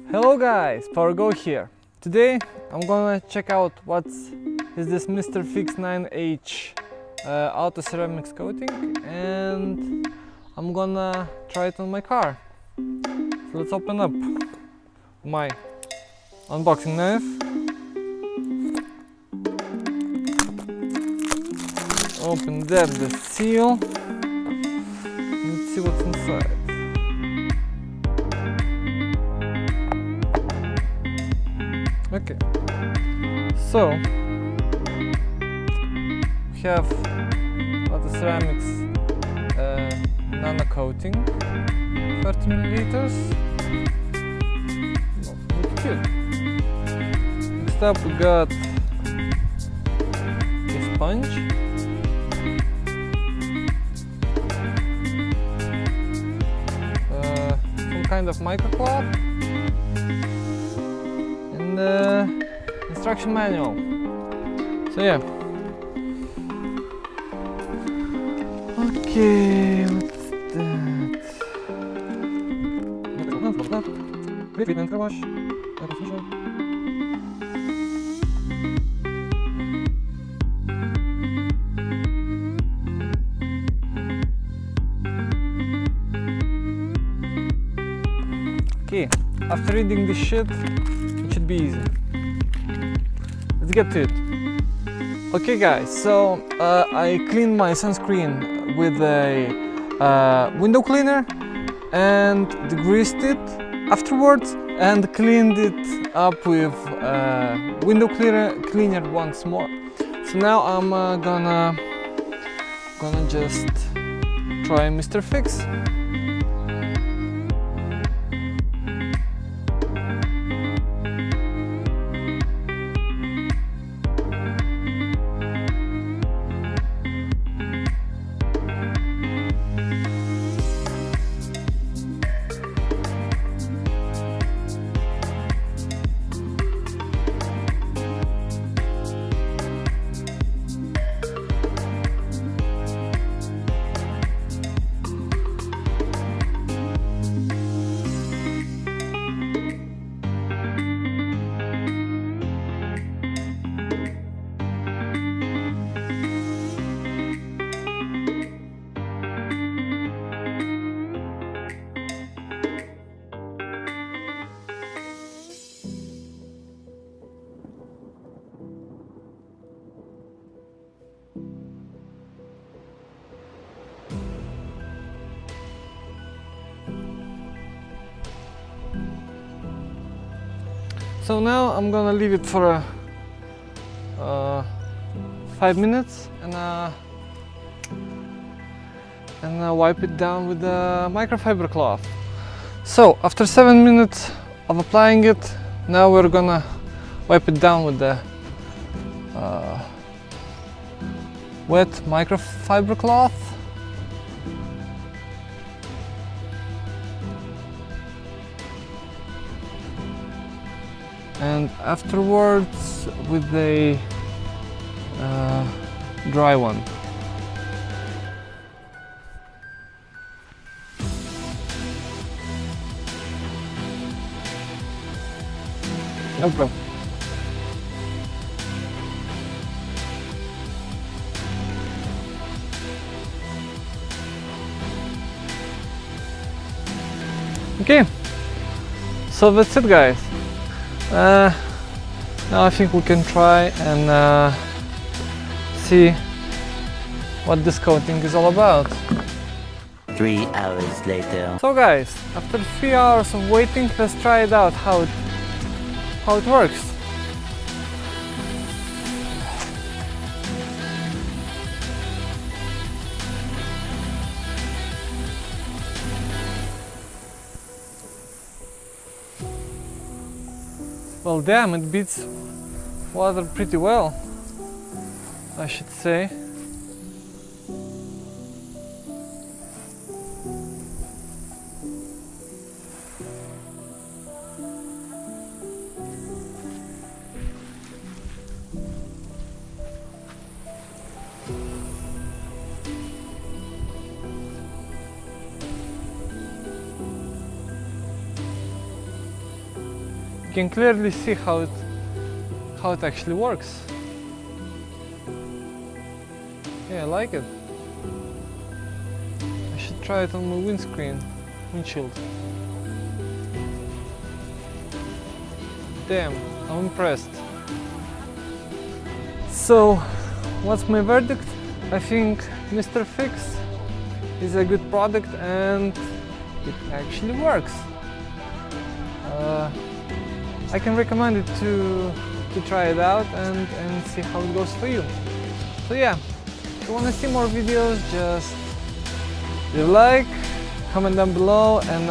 Hello guys, PowerGo here. Today I'm gonna check out what is this MrFix 9H auto ceramics coating, and I'm gonna try it on my car. So let's open up my unboxing knife. Open the seal. Let's see what's inside. Okay, so we have auto ceramics nano coating, 30 milliliters. Oh, looks cute. Next up, we got a sponge. Some kind of microcloth. And the instruction manual. So yeah. Okay, what's that? Treatment wash. Okay, after reading this shit, it should be easy. Let's get to it. Okay guys, so I cleaned my sunscreen with a window cleaner and degreased it afterwards and cleaned it up with window cleaner once more. So now I'm gonna just try MrFix. So now I'm gonna leave it for 5 minutes and wipe it down with the microfiber cloth. So after 7 minutes of applying it, now we're gonna wipe it down with the wet microfiber cloth. And afterwards with a dry one. No problem. Okay, so that's it guys. Now I think we can try and see what this coating is all about. 3 hours later. So guys, after 3 hours of waiting, let's try it out how it works. Well, damn, it beats water pretty well, I should say. You can clearly see how it actually works. Yeah, I like it. I should try it on my windshield. Damn, I'm impressed. So, what's my verdict? I think MrFix is a good product and it actually works. I can recommend it to try it out and see how it goes for you. So yeah, if you want to see more videos, just leave a like, comment down below, and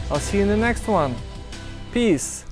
I'll see you in the next one. Peace!